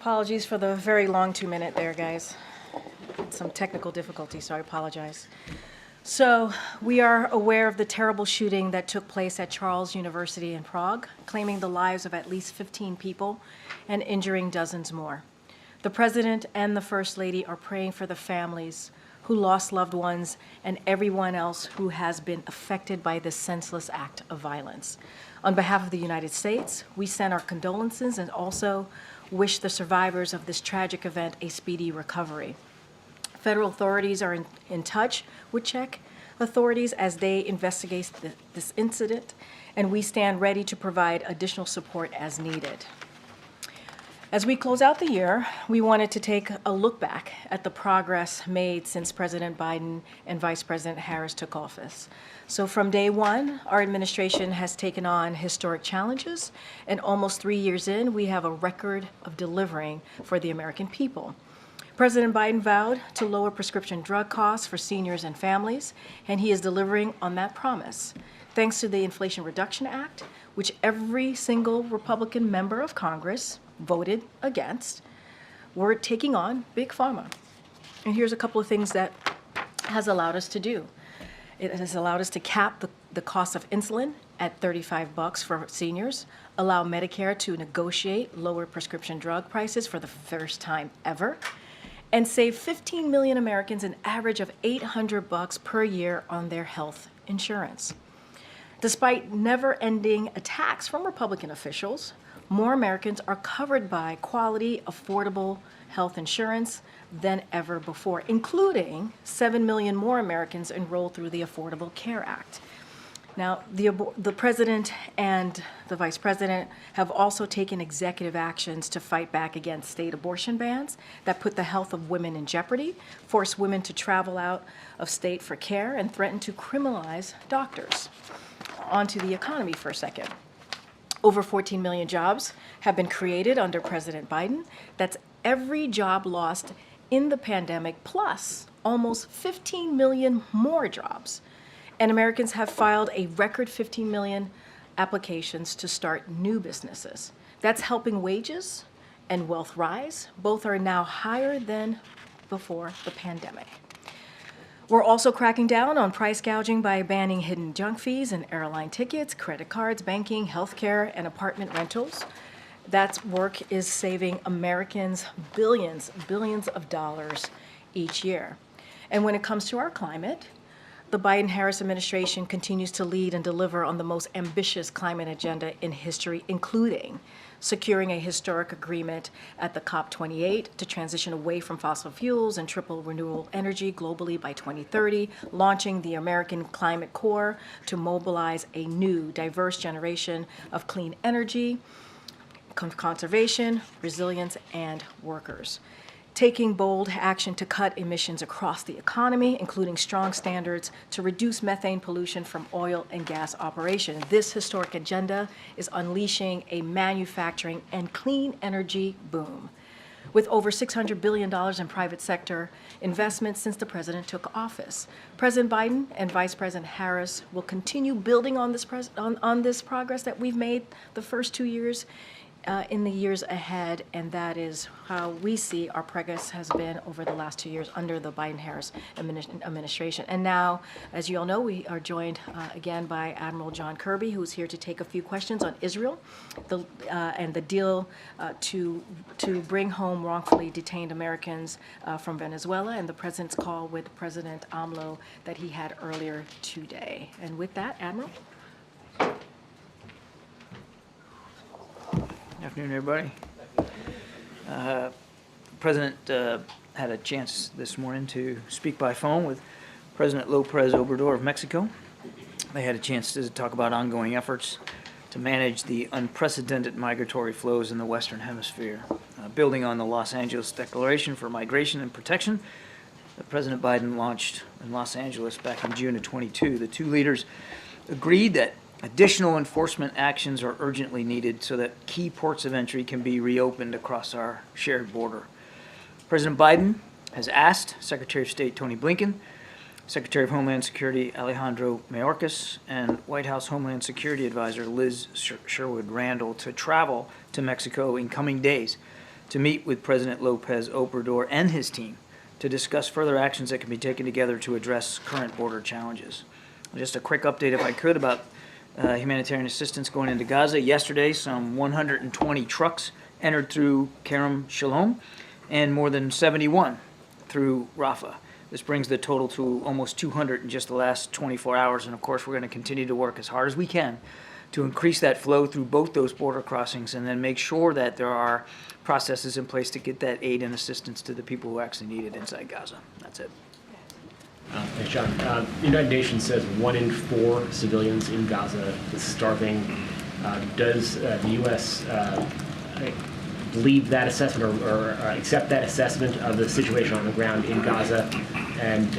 Apologies for the very long 2-minute there, guys. Some technical difficulty, so I apologize. So we are aware of the terrible shooting that took place at Charles University in Prague, claiming the lives of at least 15 people and injuring dozens more. The President and the First Lady are praying for the families who lost loved ones and everyone else who has been affected by this senseless act of violence. On behalf of the United States, we send our condolences and also wish the survivors of this tragic event a speedy recovery. Federal authorities are in touch with Czech authorities as they investigate this incident, and we stand ready to provide additional support as needed. As we close out the year, we wanted to take a look back at the progress made since President Biden and Vice President Harris took office. So from day one, our administration has taken on historic challenges, and almost 3 years in, we have a record of delivering for the American people. President Biden vowed to lower prescription drug costs for seniors and families, and he is delivering on that promise. Thanks to the Inflation Reduction Act, which every single Republican member of Congress voted against, we're taking on Big Pharma. And here's a couple of things that has allowed us to do. It has allowed us to cap the cost of insulin at $35 for seniors, allow Medicare to negotiate lower prescription drug prices for the first time ever, and save 15 million Americans an average of $800 per year on their health insurance. Despite never-ending attacks from Republican officials, more Americans are covered by quality, affordable health insurance than ever before, including 7 million more Americans enrolled through the Affordable Care Act. Now, the President and the Vice President have also taken executive actions to fight back against state abortion bans that put the health of women in jeopardy, force women to travel out of state for care, and threaten to criminalize doctors. Onto the economy for a second. Over 14 million jobs have been created under President Biden. That's every job lost in the pandemic, plus almost 15 million more jobs. And Americans have filed a record 15 million applications to start new businesses. That's helping wages and wealth rise. Both are now higher than before the pandemic. We're also cracking down on price gouging by banning hidden junk fees in airline tickets, credit cards, banking, healthcare, and apartment rentals. That work is saving Americans billions of dollars each year. And when it comes to our climate, the Biden-Harris administration continues to lead and deliver on the most ambitious climate agenda in history, including securing a historic agreement at the COP28 to transition away from fossil fuels and triple renewable energy globally by 2030, launching the American Climate Corps to mobilize a new, diverse generation of clean energy, conservation, resilience, and workers. Taking bold action to cut emissions across the economy, including strong standards to reduce methane pollution from oil and gas operations. This historic agenda is unleashing a manufacturing and clean energy boom, with over $600 billion in private sector investments since the president took office. President Biden and Vice President Harris will continue building on this progress that we've made the first 2 years in the years ahead, and that is how we see our progress has been over the last 2 years under the Biden-Harris administration. And now, as you all know, we are joined again by Admiral John Kirby, who's here to take a few questions on Israel and the deal to bring home wrongfully detained Americans from Venezuela, and the president's call with President AMLO that he had earlier today. And with that, Admiral. Good afternoon, everybody. The President had a chance this morning to speak by phone with President López Obrador of Mexico. They had a chance to talk about ongoing efforts to manage the unprecedented migratory flows in the Western Hemisphere. Building on the Los Angeles Declaration for Migration and Protection that President Biden launched in Los Angeles back in June of 22, the two leaders agreed that additional enforcement actions are urgently needed so that key ports of entry can be reopened across our shared border. President Biden has asked Secretary of State Tony Blinken, Secretary of Homeland Security Alejandro Mayorkas, and White House Homeland Security Advisor Liz Sherwood Randall to travel to Mexico in coming days to meet with President López Obrador and his team to discuss further actions that can be taken together to address current border challenges. Just a quick update, if I could, about humanitarian assistance going into Gaza. Yesterday, some 120 trucks entered through Kerem Shalom and more than 71 through Rafah. This brings the total to almost 200 in just the last 24 hours. And of course, we're going to continue to work as hard as we can to increase that flow through both those border crossings and then make sure that there are processes in place to get that aid and assistance to the people who actually need it inside Gaza. That's it. Thanks, John. The United Nations says 1 in 4 civilians in Gaza is starving. Does the U.S. Believe that assessment or accept that assessment of the situation on the ground in Gaza? And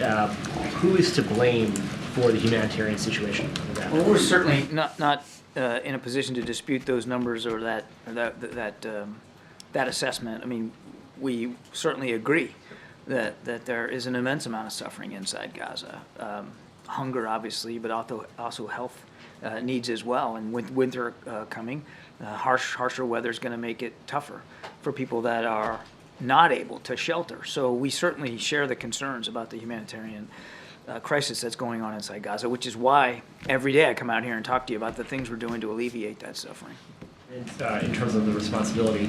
who is to blame for the humanitarian situation on the ground? Well, we're certainly not in a position to dispute those numbers or that assessment. I mean, we certainly agree that there is an immense amount of suffering inside Gaza. Hunger, obviously, but also health needs as well. And with winter coming, harsher weather is going to make it tougher for people that are not able to shelter. So we certainly share the concerns about the humanitarian crisis that's going on inside Gaza, which is why every day I come out here and talk to you about the things we're doing to alleviate that suffering. And in terms of the responsibility,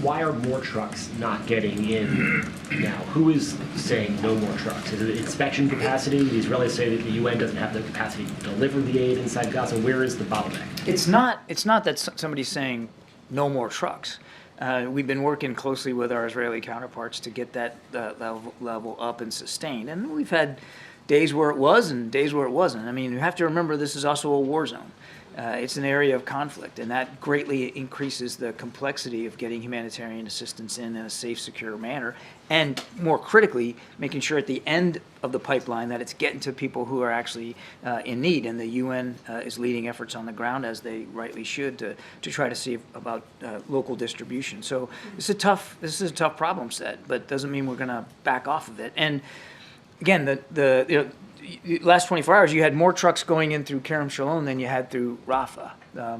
why are more trucks not getting in now? Who is saying no more trucks? Is it inspection capacity? The Israelis say that the UN doesn't have the capacity to deliver the aid inside Gaza. Where is the bottleneck? It's not that somebody's saying no more trucks. We've been working closely with our Israeli counterparts to get that level up and sustained. And we've had days where it was and days where it wasn't. I mean, you have to remember this is also a war zone. It's an area of conflict, and that greatly increases the complexity of getting humanitarian assistance in a safe, secure manner, and more critically, making sure at the end of the pipeline that it's getting to people who are actually in need. And the UN is leading efforts on the ground, as they rightly should, to try to see about local distribution. So this is a tough problem set, but doesn't mean we're going to back off of it. And again, the last 24 hours, you had more trucks going in through Kerem Shalom than you had through Rafah.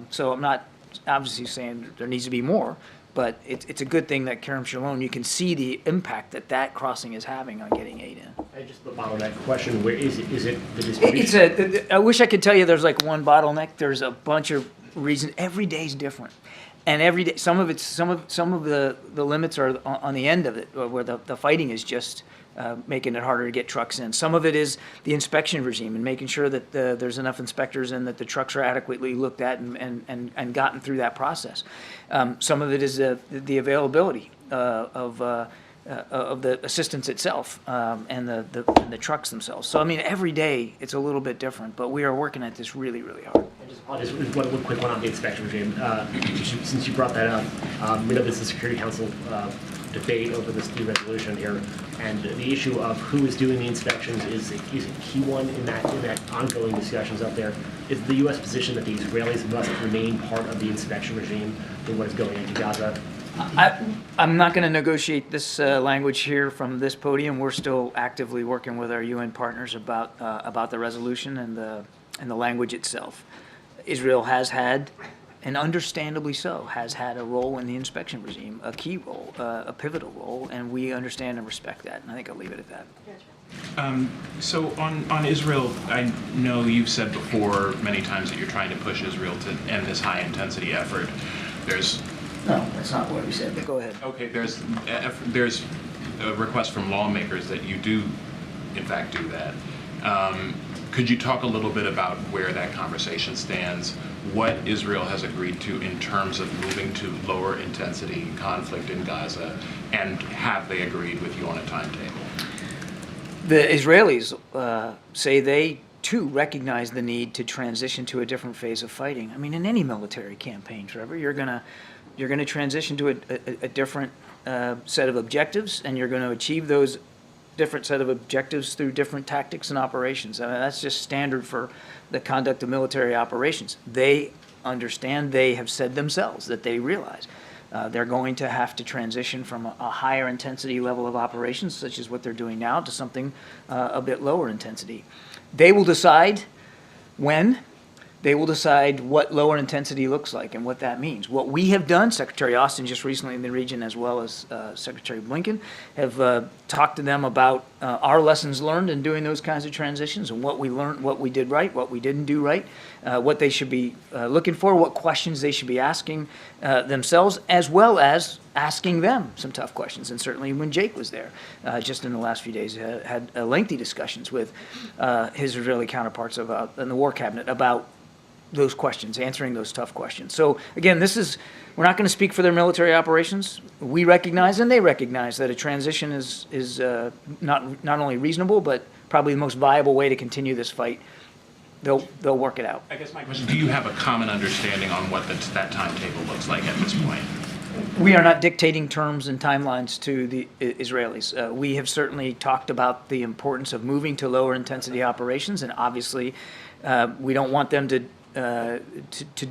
So I'm not obviously saying there needs to be more, but it's a good thing that Kerem Shalom, you can see the impact that crossing is having on getting aid in. And just the bottleneck question, where is it the distribution? I wish I could tell you there's like one bottleneck. There's a bunch of reasons. Every day is different. And every day, some of the limits are on the end of it, where the fighting is just making it harder to get trucks in. Some of it is the inspection regime and making sure that there's enough inspectors and that the trucks are adequately looked at and gotten through that process. Some of it is the availability of the assistance itself and the trucks themselves. So I mean, every day it's a little bit different, but we are working at this really, really hard. Just one quick one on the inspection regime. Since you brought that up, we know this is a Security Council debate over this new resolution here, and the issue of who is doing the inspections is a key one in that ongoing discussions out there. Is the U.S. position that the Israelis must remain part of the inspection regime for what is going into Gaza? I'm not going to negotiate this language here from this podium. We're still actively working with our UN partners about the resolution and the language itself. Israel has had, and understandably so, has had a role in the inspection regime, a key role, a pivotal role, and we understand and respect that. And I think I'll leave it at that. So on Israel, I know you've said before many times that you're trying to push Israel to end this high-intensity effort. No, that's not what we said, but go ahead. Okay, there's a request from lawmakers that you do, in fact, do that. Could you talk a little bit about where that conversation stands, what Israel has agreed to in terms of moving to lower intensity conflict in Gaza, and have they agreed with you on a timetable? The Israelis say they, too, recognize the need to transition to a different phase of fighting. I mean, in any military campaign, Trevor, you're gonna transition to a different set of objectives, and you're going to achieve those different set of objectives through different tactics and operations. I mean, that's just standard for the conduct of military operations. They understand, they have said themselves that they realize they're going to have to transition from a higher intensity level of operations, such as what they're doing now, to something a bit lower intensity. They will decide when, they will decide what lower intensity looks like and what that means. What we have done, Secretary Austin just recently in the region, as well as Secretary Blinken, have talked to them about our lessons learned in doing those kinds of transitions and what we learned, what we did right, what we didn't do right, what they should be looking for, what questions they should be asking themselves, as well as asking them some tough questions. And certainly when Jake was there, just in the last few days, had lengthy discussions with his Israeli counterparts about, in the War Cabinet about those questions, answering those tough questions. So again, we're not going to speak for their military operations. We recognize and they recognize that a transition is not only reasonable, but probably the most viable way to continue this fight. They'll work it out. I guess my question, do you have a common understanding on what that timetable looks like at this point? We are not dictating terms and timelines to the Israelis. We have certainly talked about the importance of moving to lower intensity operations, and obviously we don't want them to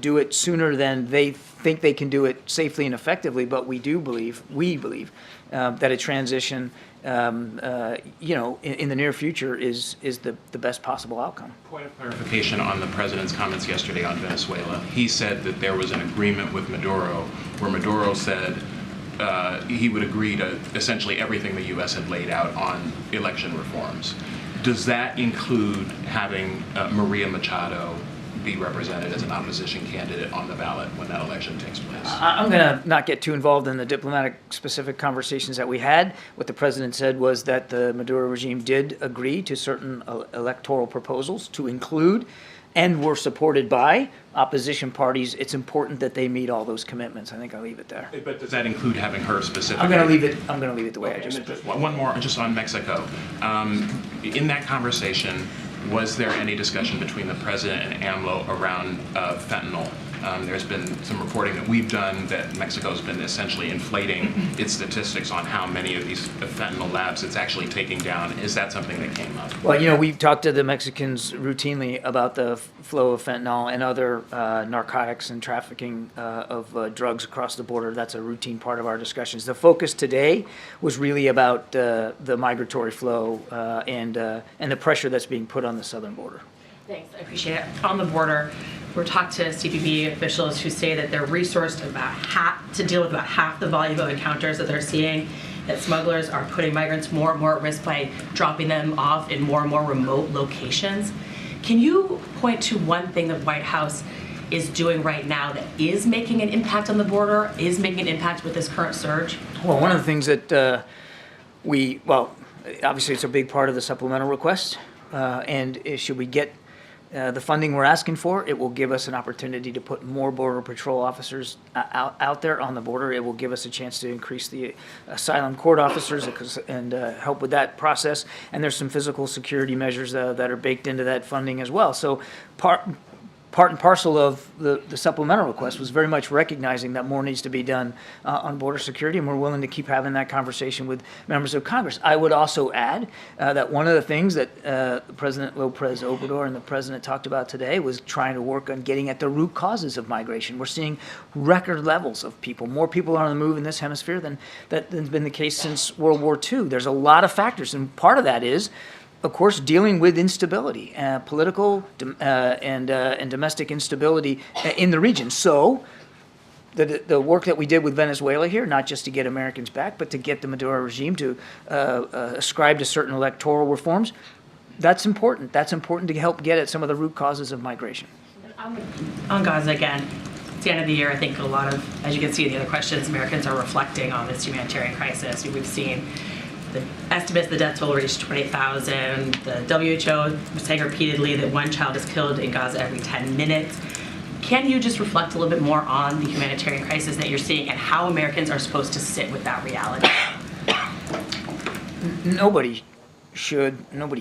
do it sooner than they think they can do it safely and effectively. But we believe that a transition, in the near future is the best possible outcome. Point of clarification on the president's comments yesterday on Venezuela. He said that there was an agreement with Maduro where Maduro said he would agree to essentially everything the U.S. had laid out on election reforms. Does that include having Maria Machado be represented as an opposition candidate on the ballot when that election takes place? I'm going to not get too involved in the diplomatic specific conversations that we had. What the president said was that the Maduro regime did agree to certain electoral proposals to include and were supported by opposition parties. It's important that they meet all those commitments. I think I'll leave it there. But does that include having her specifically? I'm going to leave it the way I just put. One more, just on Mexico. In that conversation, was there any discussion between the president and AMLO around fentanyl? There's been some reporting that we've done that Mexico's been essentially inflating its statistics on how many of these fentanyl labs it's actually taking down. Is that something that came up? Well, we've talked to the Mexicans routinely about the flow of fentanyl and other narcotics and trafficking of drugs across the border. That's a routine part of our discussions. The focus today was really about the migratory flow and the pressure that's being put on the southern border. Thanks, I appreciate it. On the border, we're talking to CBP officials who say that they're resourced to deal with about half the volume of encounters that they're seeing, that smugglers are putting migrants more and more at risk by dropping them off in more and more remote locations. Can you point to one thing the White House is doing right now that is making an impact on the border, is making an impact with this current surge? Well, one of the things that obviously it's a big part of the supplemental request, and should we get the funding we're asking for, it will give us an opportunity to put more Border Patrol officers out there on the border. It will give us a chance to increase the asylum court officers and help with that process. And there's some physical security measures that are baked into that funding as well. So part and parcel of the supplemental request was very much recognizing that more needs to be done on border security, and we're willing to keep having that conversation with members of Congress. I would also add that one of the things that President Lopez Obrador and the president talked about today was trying to work on getting at the root causes of migration. We're seeing record levels of people. More people are on the move in this hemisphere than has been the case since World War II. There's a lot of factors, and part of that is, of course, dealing with instability, political and domestic instability in the region. So the work that we did with Venezuela here, not just to get Americans back, but to get the Maduro regime to ascribe to certain electoral reforms, that's important. That's important to help get at some of the root causes of migration. On Gaza again, it's the end of the year. I think a lot of, as you can see in the other questions, Americans are reflecting on this humanitarian crisis. We've seen the estimates, the death toll reached 28,000. The WHO was saying repeatedly that one child is killed in Gaza every 10 minutes. Can you just reflect a little bit more on the humanitarian crisis that you're seeing and how Americans are supposed to sit with that reality? Nobody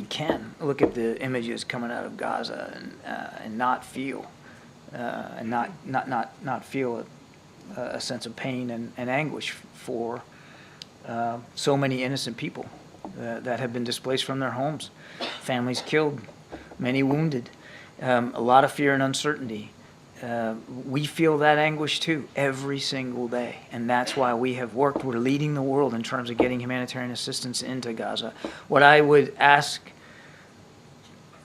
can look at the images coming out of Gaza and not feel not feel a sense of pain and anguish for so many innocent people that have been displaced from their homes, families killed, many wounded, a lot of fear and uncertainty. We feel that anguish too every single day, and that's why we have worked. We're leading the world in terms of getting humanitarian assistance into Gaza. What I would ask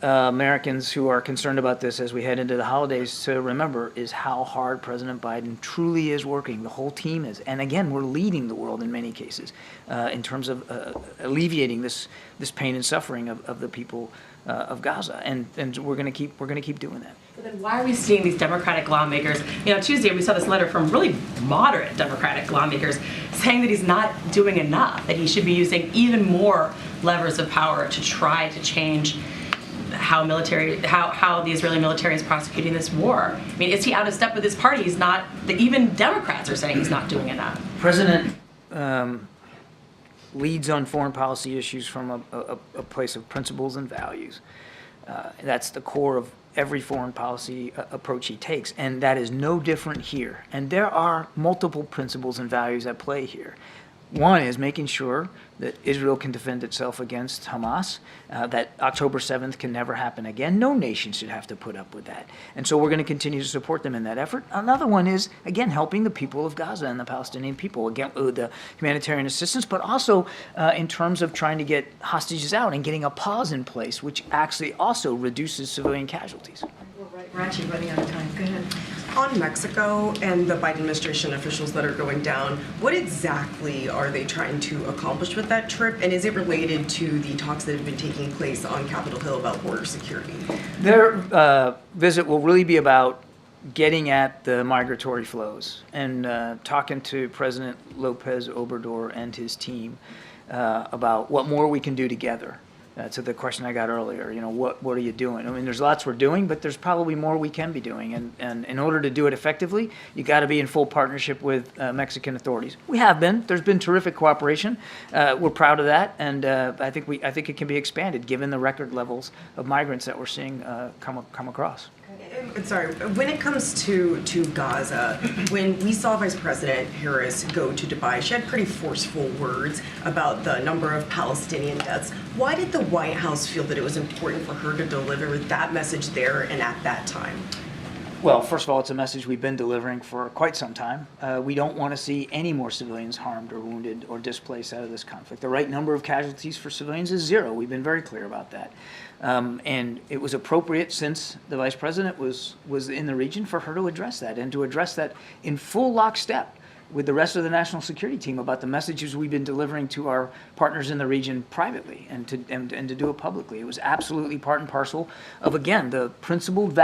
Americans who are concerned about this as we head into the holidays to remember is how hard President Biden truly is working. The whole team is. And again, we're leading the world in many cases in terms of alleviating this pain and suffering of the people of Gaza. And we're going to keep doing that. But then why are we seeing these Democratic lawmakers? Tuesday we saw this letter from really moderate Democratic lawmakers saying that he's not doing enough, that he should be using even more levers of power to try to change how the Israeli military is prosecuting this war. I mean, is he out of step with his party? He's not. Even Democrats are saying he's not doing enough. President leads on foreign policy issues from a place of principles and values. That's the core of every foreign policy approach he takes, and that is no different here. And there are multiple principles and values at play here. One is making sure that Israel can defend itself against Hamas, that October 7th can never happen again. No nation should have to put up with that. And so we're going to continue to support them in that effort. Another one is, again, helping the people of Gaza and the Palestinian people, again, with the humanitarian assistance, but also in terms of trying to get hostages out and getting a pause in place, which actually also reduces civilian casualties. We're actually running out of time. Go ahead. On Mexico and the Biden administration officials that are going down, what exactly are they trying to accomplish with that trip? And is it related to the talks that have been taking place on Capitol Hill about border security? Their visit will really be about getting at the migratory flows and talking to President Lopez Obrador and his team about what more we can do together. To the question I got earlier, what are you doing? I mean, there's lots we're doing, but there's probably more we can be doing. And in order to do it effectively, you got to be in full partnership with Mexican authorities. We have been. There's been terrific cooperation. We're proud of that, and I think it can be expanded given the record levels of migrants that we're seeing come across. And sorry, when it comes to Gaza, when we saw Vice President Harris go to Dubai, she had pretty forceful words about the number of Palestinian deaths. Why did the White House feel that it was important for her to deliver that message there and at that time? Well, first of all, it's a message we've been delivering for quite some time. We don't want to see any more civilians harmed or wounded or displaced out of this conflict. The right number of casualties for civilians is 0. We've been very clear about that. And it was appropriate, since the vice president was in the region, for her to address that and to address that in full lockstep with the rest of the national security team about the messages we've been delivering to our partners in the region privately and to do it publicly. It was absolutely part and parcel of, again, the principled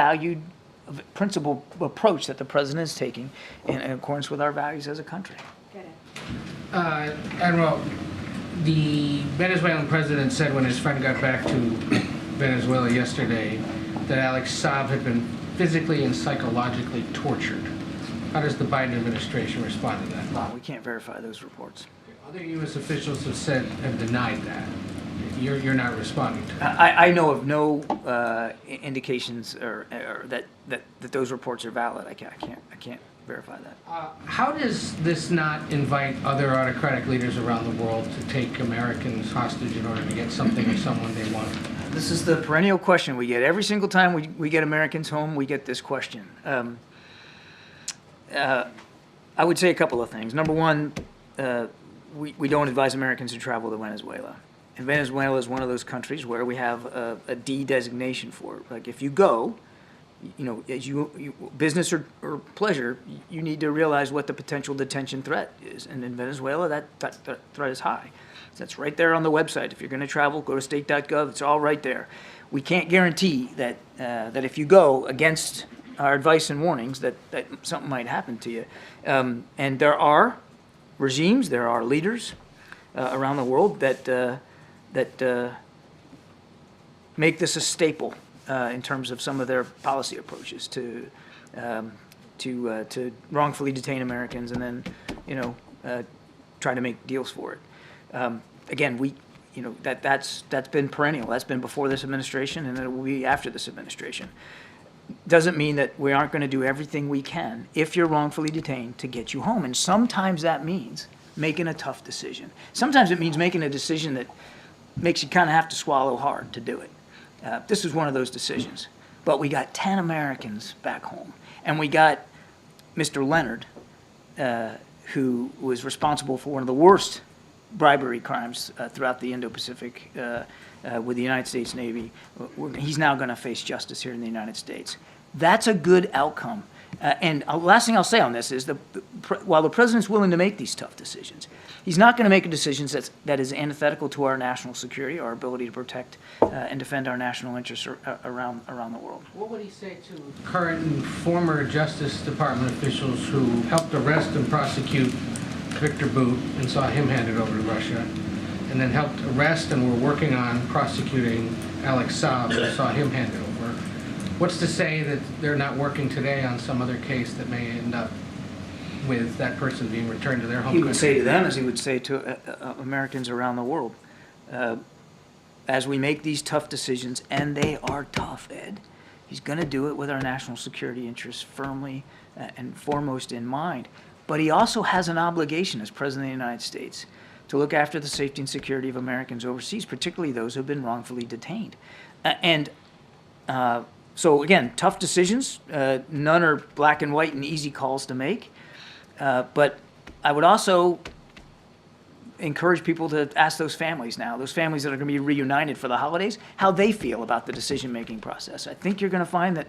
approach that the president is taking in accordance with our values as a country. Admiral, the Venezuelan president said when his friend got back to Venezuela yesterday that Alex Saab had been physically and psychologically tortured. How does the Biden administration respond to that? Well, we can't verify those reports. Other U.S. officials have denied that. You're not responding to that. I know of no indications or that those reports are valid. I can't verify that. How does this not invite other autocratic leaders around the world to take Americans hostage in order to get something or someone they want? This is the perennial question we get. Every single time we get Americans home, we get this question. I would say a couple of things. Number one, we don't advise Americans to travel to Venezuela. And Venezuela is one of those countries where we have a D designation for it. Like, if you go, as you business or pleasure, you need to realize what the potential detention threat is. And in Venezuela, that threat is high. That's right there on the website. If you're going to travel, go to state.gov. It's all right there. We can't guarantee that if you go against our advice and warnings that something might happen to you. And there are regimes, there are leaders around the world that make this a staple in terms of some of their policy approaches to wrongfully detain Americans and then try to make deals for it. Again, that's been perennial. That's been before this administration, and it will be after this administration. Doesn't mean that we aren't going to do everything we can, if you're wrongfully detained, to get you home. And sometimes that means making a tough decision. Sometimes it means making a decision that makes you kind of have to swallow hard to do it. This is one of those decisions. But we got 10 Americans back home. And we got Mr. Leonard, who was responsible for one of the worst bribery crimes throughout the Indo-Pacific with the United States Navy. He's now going to face justice here in the United States. That's a good outcome. And last thing I'll say on this is while the president's willing to make these tough decisions, he's not going to make a decision that is antithetical to our national security, our ability to protect and defend our national interests around the world. What would he say to current and former Justice Department officials who helped arrest and prosecute Victor Bout and saw him handed over to Russia, and then helped arrest and were working on prosecuting Alex Saab and saw him handed over? What's to say that they're not working today on some other case that may end up with that person being returned to their home country? He would say to them, as he would say to Americans around the world, as we make these tough decisions, and they are tough, Ed, he's going to do it with our national security interests firmly and foremost in mind. But he also has an obligation as President of the United States to look after the safety and security of Americans overseas, particularly those who have been wrongfully detained. So again, tough decisions. None are black and white and easy calls to make. But I would also encourage people to ask those families now, those families that are going to be reunited for the holidays, how they feel about the decision-making process. I think you're going to find that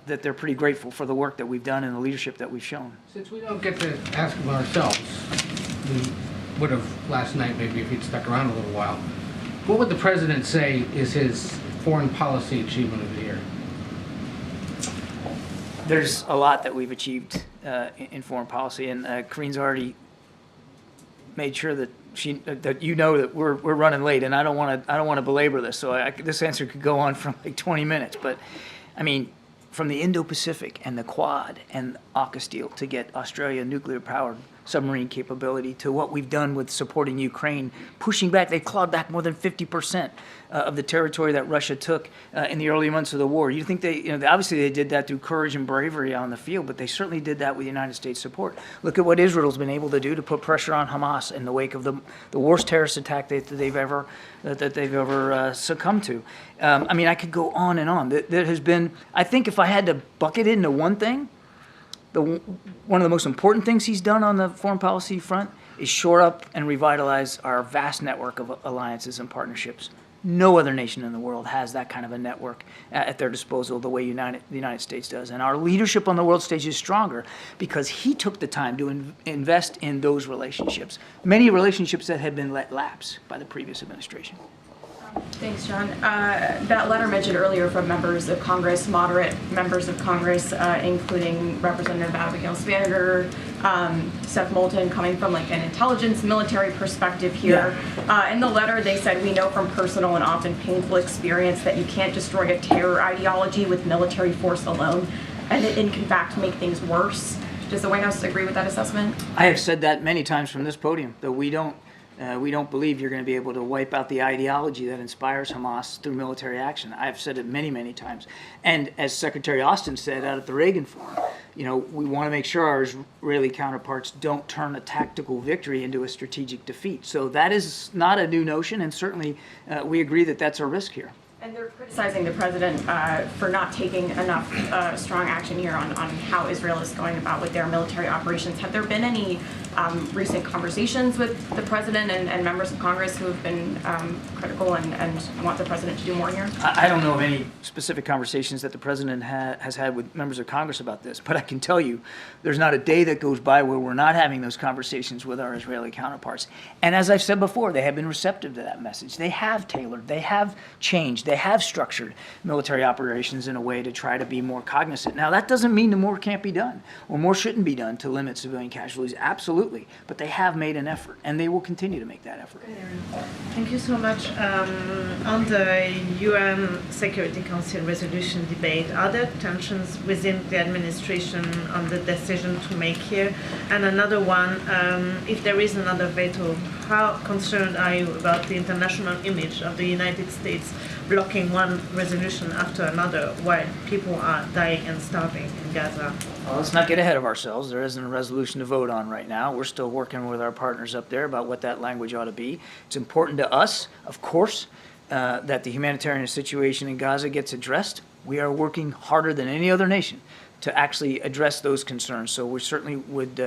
they're pretty grateful for the work that we've done and the leadership that we've shown. Since we don't get to ask them ourselves, we would have last night maybe if he'd stuck around a little while. What would the president say is his foreign policy achievement of the year? There's a lot that we've achieved in foreign policy, and Karine's already made sure that that you know that we're running late, and I don't want to belabor this. So this answer could go on for like 20 minutes, but I mean, from the Indo-Pacific and the Quad and AUKUS deal to get Australia nuclear-powered submarine capability to what we've done with supporting Ukraine, pushing back. They clawed back more than 50% of the territory that Russia took in the early months of the war. You think obviously they did that through courage and bravery on the field, but they certainly did that with United States support. Look at what Israel's been able to do to put pressure on Hamas in the wake of the worst terrorist attack that they've ever succumbed to. I mean, I could go on and on. There has been, I think if I had to bucket it into one thing, one of the most important things he's done on the foreign policy front is shore up and revitalize our vast network of alliances and partnerships. No other nation in the world has that kind of a network at their disposal the way the United States does. And our leadership on the world stage is stronger because he took the time to invest in those relationships, many relationships that had been let lapse by the previous administration. Thanks, John. That letter mentioned earlier from members of Congress, moderate members of Congress, including Representative Abigail Spanberger, Seth Moulton, coming from like an intelligence military perspective here. Yeah. In the letter, they said, we know from personal and often painful experience that you can't destroy a terror ideology with military force alone, and it can in fact make things worse. Does the White House agree with that assessment? I have said that many times from this podium, that we don't believe you're going to be able to wipe out the ideology that inspires Hamas through military action. I've said it many, many times. And as Secretary Austin said out at the Reagan Forum, we want to make sure our Israeli counterparts don't turn a tactical victory into a strategic defeat. So that is not a new notion, and certainly we agree that that's a risk here. And they're criticizing the president for not taking enough strong action here on how Israel is going about with their military operations. Have there been any recent conversations with the president and members of Congress who have been critical and want the president to do more here? I don't know of any specific conversations that the president has had with members of Congress about this, but I can tell you there's not a day that goes by where we're not having those conversations with our Israeli counterparts. And as I've said before, they have been receptive to that message. They have tailored, they have changed, they have structured military operations in a way to try to be more cognizant. Now, that doesn't mean the more can't be done or more shouldn't be done to limit civilian casualties. Absolutely. But they have made an effort, and they will continue to make that effort. Thank you so much. On the UN Security Council resolution debate, are there tensions within the administration on the decision to make here? And another one, if there is another veto, how concerned are you about the international image of the United States blocking one resolution after another while people are dying and starving in Gaza? Well, let's not get ahead of ourselves. There isn't a resolution to vote on right now. We're still working with our partners up there about what that language ought to be. It's important to us, of course, that the humanitarian situation in Gaza gets addressed. We are working harder than any other nation to actually address those concerns. So we certainly would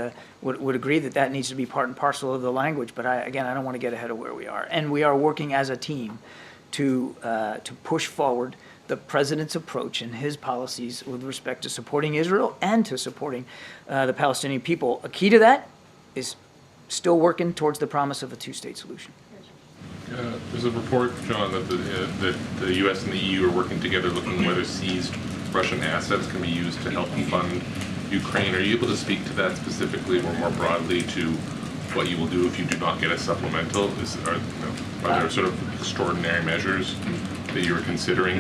agree that that needs to be part and parcel of the language. But I don't want to get ahead of where we are. And we are working as a team to push forward the president's approach and his policies with respect to supporting Israel and to supporting the Palestinian people. A key to that is still working towards the promise of a two-state solution. There's a report, John, that the U.S. and the EU are working together looking whether seized Russian assets can be used to help fund Ukraine. Are you able to speak to that specifically or more broadly to what you will do if you do not get a supplemental? Are there sort of extraordinary measures that you're considering?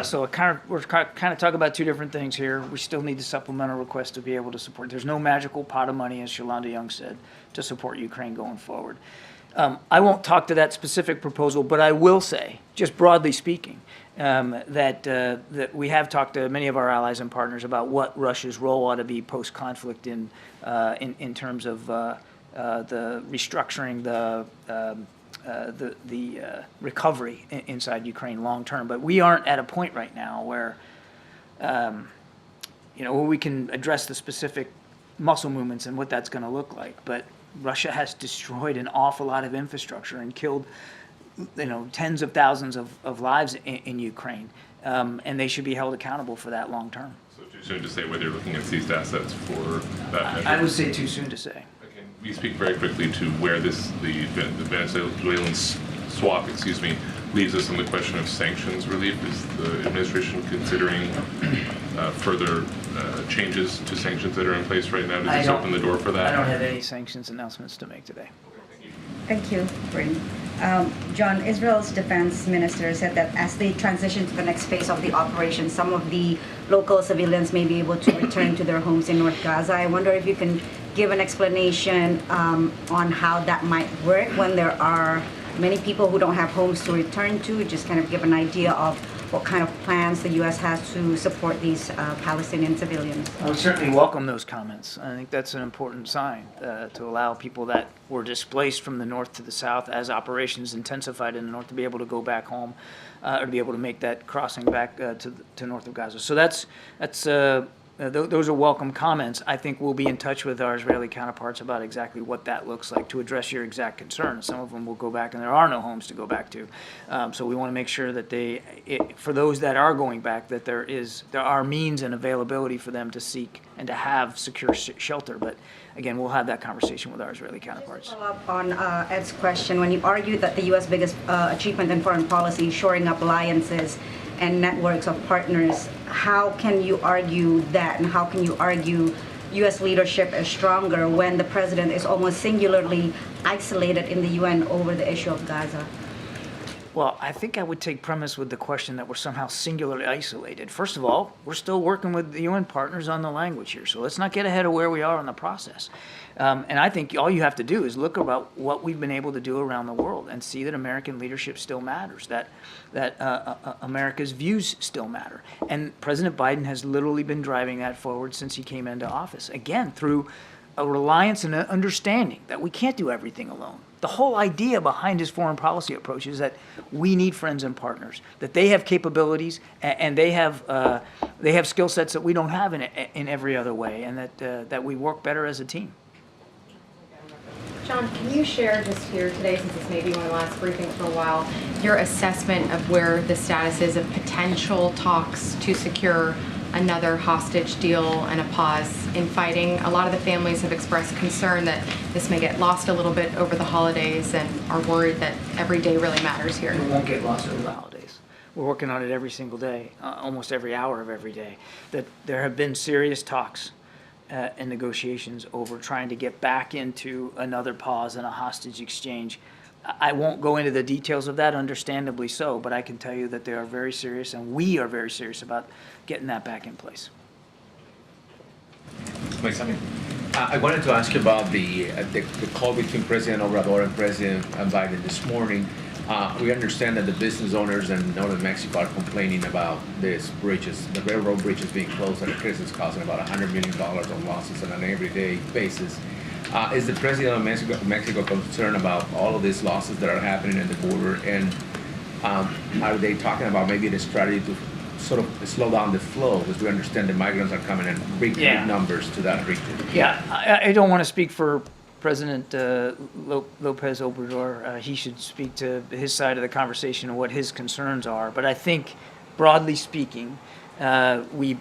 So we're kind of talking about two different things here. We still need the supplemental request to be able to support. There's no magical pot of money, as Shalonda Young said, to support Ukraine going forward. I won't talk to that specific proposal, but I will say, just broadly speaking, that we have talked to many of our allies and partners about what Russia's role ought to be post-conflict in terms of the restructuring, the recovery inside Ukraine long term. But we aren't at a point right now where where we can address the specific muscle movements and what that's going to look like. But Russia has destroyed an awful lot of infrastructure and killed tens of thousands of lives in Ukraine, and they should be held accountable for that long term. So too soon to say whether you're looking at seized assets for that measure? I would say too soon to say. Can we speak very quickly to where the Venezuelan swap, leaves us on the question of sanctions relief? Is the administration considering further changes to sanctions that are in place right now? Does this open the door for that? I don't have any sanctions announcements to make today. Thank you, Karine. John, Israel's defense minister said that as they transition to the next phase of the operation, some of the local civilians may be able to return to their homes in North Gaza. I wonder if you can give an explanation on how that might work when there are many people who don't have homes to return to, just kind of give an idea of what kind of plans the U.S. has to support these Palestinian civilians. I would certainly welcome those comments. I think that's an important sign to allow people that were displaced from the north to the south as operations intensified in the north to be able to go back home or to be able to make that crossing back to north of Gaza. So those are welcome comments. I think we'll be in touch with our Israeli counterparts about exactly what that looks like to address your exact concern. Some of them will go back, and there are no homes to go back to. So we want to make sure that for those that are going back, that there are means and availability for them to seek and to have secure shelter. But again, we'll have that conversation with our Israeli counterparts. Just to follow up on Ed's question, when you argued that the U.S. biggest achievement in foreign policy is shoring up alliances and networks of partners, how can you argue that, and how can you argue U.S. leadership is stronger when the president is almost singularly isolated in the UN over the issue of Gaza? Well, I think I would take premise with the question that we're somehow singularly isolated. First of all, we're still working with the UN partners on the language here, so let's not get ahead of where we are in the process. And I think all you have to do is look about what we've been able to do around the world and see that American leadership still matters, that America's views still matter. And President Biden has literally been driving that forward since he came into office, again, through a reliance and an understanding that we can't do everything alone. The whole idea behind his foreign policy approach is that we need friends and partners, that they have capabilities and they have skill sets that we don't have in every other way, and that we work better as a team. John, can you share just here today, since this may be one of the last briefings for a while, your assessment of where the status is of potential talks to secure another hostage deal and a pause in fighting? A lot of the families have expressed concern that this may get lost a little bit over the holidays and are worried that every day really matters here. It won't get lost over the holidays. We're working on it every single day, almost every hour of every day. That there have been serious talks and negotiations over trying to get back into another pause and a hostage exchange. I won't go into the details of that, understandably so, but I can tell you that they are very serious, and we are very serious about getting that back in place. I wanted to ask you about the call between President Obrador and President Biden this morning. We understand that the business owners in northern Mexico are complaining about these bridges, the railroad bridges being closed at a crisis causing about $100 million of losses on an everyday basis. Is the President of Mexico concerned about all of these losses that are happening at the border? And are they talking about maybe the strategy to sort of slow down the flow, because we understand the migrants are coming in big numbers to that region. Yeah, I don't want to speak for President Lopez Obrador. He should speak to his side of the conversation and what his concerns are. But I think, broadly speaking, we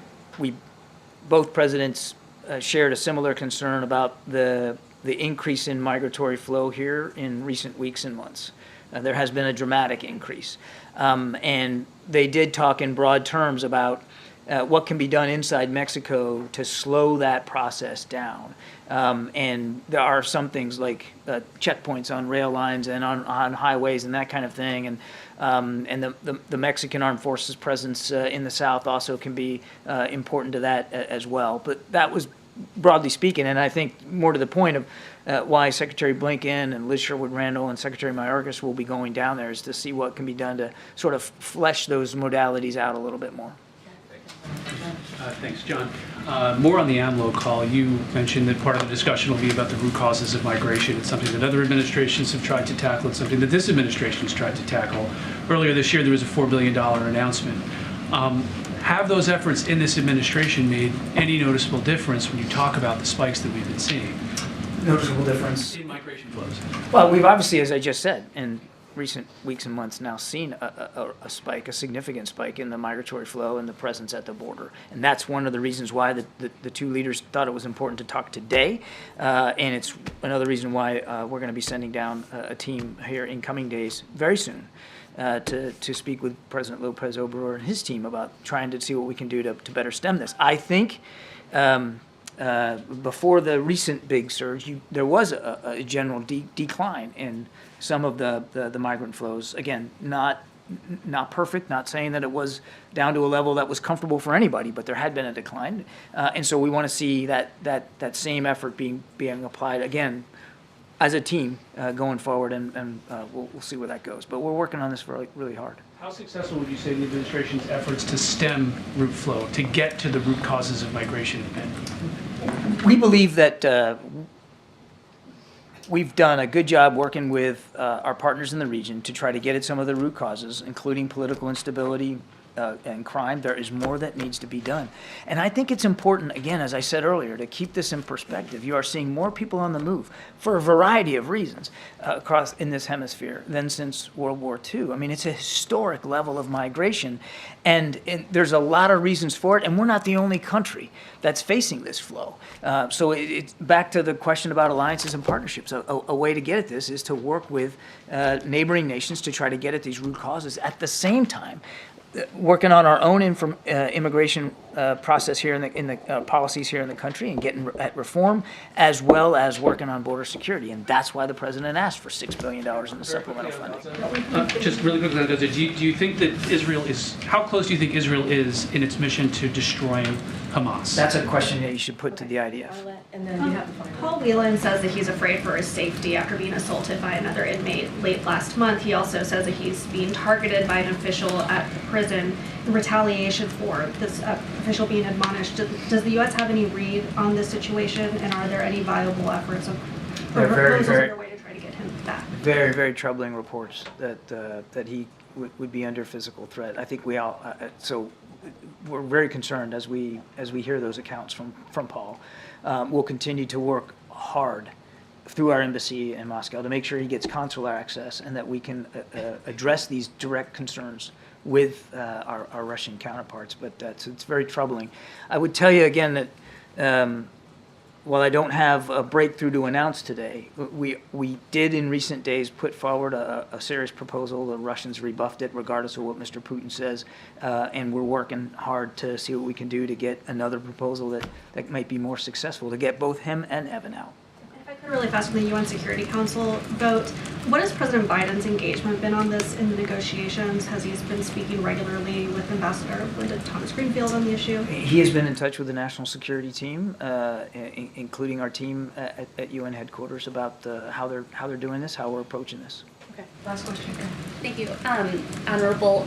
both presidents shared a similar concern about the increase in migratory flow here in recent weeks and months. There has been a dramatic increase. And they did talk in broad terms about what can be done inside Mexico to slow that process down. And there are some things like checkpoints on rail lines and on highways and that kind of thing. And the Mexican Armed Forces presence in the South also can be important to that as well. But that was broadly speaking, and I think more to the point of why Secretary Blinken and Liz Sherwood-Randall and Secretary Mayorkas will be going down there is to see what can be done to sort of flesh those modalities out a little bit more. Thanks, John. More on the AMLO call, you mentioned that part of the discussion will be about the root causes of migration. It's something that other administrations have tried to tackle. It's something that this administration has tried to tackle. Earlier this year, there was a $4 billion announcement. Have those efforts in this administration made any noticeable difference when you talk about the spikes that we've been seeing? Noticeable difference in migration flows. Well, we've obviously, as I just said, in recent weeks and months now seen a spike, a significant spike in the migratory flow and the presence at the border. And that's one of the reasons why the two leaders thought it was important to talk today. And it's another reason why we're going to be sending down a team here in coming days very soon to speak with President Lopez Obrador and his team about trying to see what we can do to better stem this. I think before the recent big surge, there was a general decline in some of the migrant flows. Again, not perfect, not saying that it was down to a level that was comfortable for anybody, but there had been a decline. And so we want to see that same effort being applied again as a team going forward, and we'll see where that goes. But we're working on this really hard. How successful would you say the administration's efforts to stem root flow, to get to the root causes of migration have been? We believe that we've done a good job working with our partners in the region to try to get at some of the root causes, including political instability and crime. There is more that needs to be done. And I think it's important, again, as I said earlier, to keep this in perspective. You are seeing more people on the move for a variety of reasons across in this hemisphere than since World War II. I mean, it's a historic level of migration, and there's a lot of reasons for it, and we're not the only country that's facing this flow. So it's back to the question about alliances and partnerships. A way to get at this is to work with neighboring nations to try to get at these root causes. At the same time, working on our own immigration process here in the policies here in the country and getting at reform, as well as working on border security. And that's why the president asked for $6 billion in the supplemental funding. Just really quickly, do you think that how close do you think Israel is in its mission to destroying Hamas? That's a question that you should put to the IDF. And then you have the final. Paul Whelan says that he's afraid for his safety after being assaulted by another inmate late last month. He also says that he's being targeted by an official at the prison in retaliation for this official being admonished. Does the U.S. have any read on this situation, and are there any viable efforts or proposals underway to try to get him back? Very, very troubling reports that he would be under physical threat. I think we all so we're very concerned as we hear those accounts from Paul. We'll continue to work hard through our embassy in Moscow to make sure he gets consular access and that we can address these direct concerns with our Russian counterparts. But it's very troubling. I would tell you again that while I don't have a breakthrough to announce today, we did in recent days put forward a serious proposal. The Russians rebuffed it regardless of what Mr. Putin says, and we're working hard to see what we can do to get another proposal that might be more successful, to get both him and Evan out. If I could really fast on the UN Security Council vote, what has President Biden's engagement been on this in the negotiations? Has he been speaking regularly with Ambassador Linda Thomas-Greenfield on the issue? He has been in touch with the national security team, including our team at UN headquarters, about how they're doing this, how we're approaching this. Okay, last question. Thank you. Admiral,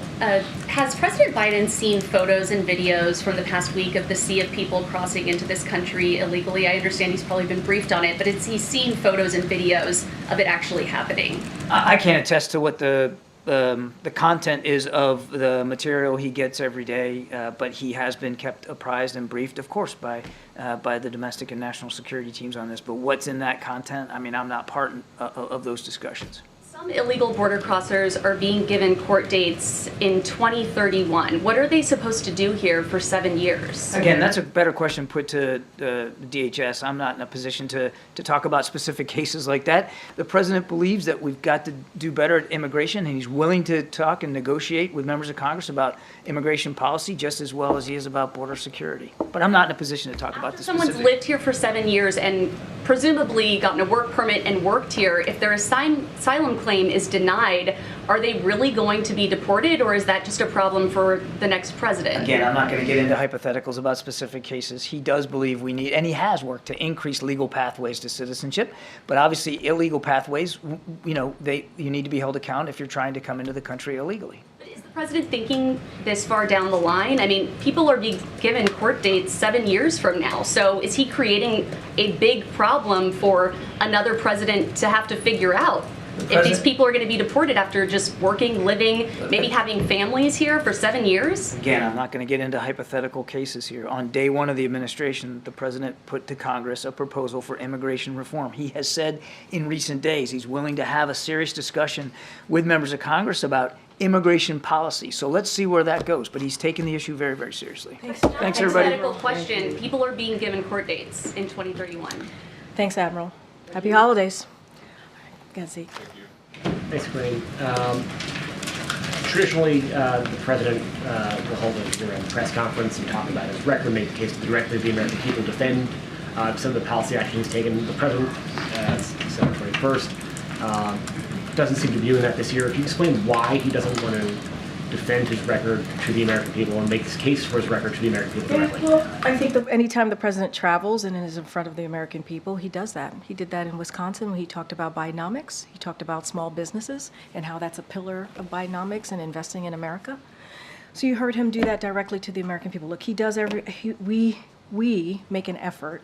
has President Biden seen photos and videos from the past week of the sea of people crossing into this country illegally? I understand he's probably been briefed on it, but has he seen photos and videos of it actually happening? I can't attest to what the the content is of the material he gets every day, but he has been kept apprised and briefed, of course, by the domestic and national security teams on this. But what's in that content? I mean, I'm not part of those discussions. Some illegal border crossers are being given court dates in 2031. What are they supposed to do here for 7 years? Again, that's a better question put to the DHS. I'm not in a position to talk about specific cases like that. The president believes that we've got to do better at immigration, and he's willing to talk and negotiate with members of Congress about immigration policy just as well as he is about border security. But I'm not in a position to talk about the Someone's specific. lived here for 7 years and presumably gotten a work permit and worked here. If their asylum claim is denied, are they really going to be deported, or is that just a problem for the next president? Again, I'm not going to get into hypotheticals about specific cases. He does believe we need, and he has worked to increase legal pathways to citizenship. But obviously, illegal pathways, you know, you need to be held accountable if you're trying to come into the country illegally. Is the president thinking this far down the line? I mean, people are being given court dates 7 years from now. So is he creating a big problem for another president to have to figure out? If these people are going to be deported after just working, living, maybe having families here for 7 years? Again, I'm not going to get into hypothetical cases here. On day one of the administration, the president put to Congress a proposal for immigration reform. He has said in recent days he's willing to have a serious discussion with members of Congress about immigration policy. So let's see where that goes. But he's taken the issue very, very seriously. Thanks, everybody. Hypothetical question. People are being given court dates in 2031. Thanks, Admiral. Happy holidays. Gazi. Thanks, Karine. Traditionally, the president will hold a press conference and talk about his record, make the case directly to the American people, defend some of the policy actions taken. The president, December 21st, doesn't seem to be doing that this year. Can you explain why he doesn't want to defend his record to the American people and make his case for his record to the American people directly? Well, I think that anytime the president travels and is in front of the American people, he does that. He did that in Wisconsin when he talked about Bidenomics. He talked about small businesses and how that's a pillar of Bidenomics and investing in America. So you heard him do that directly to the American people. Look, he does we make an effort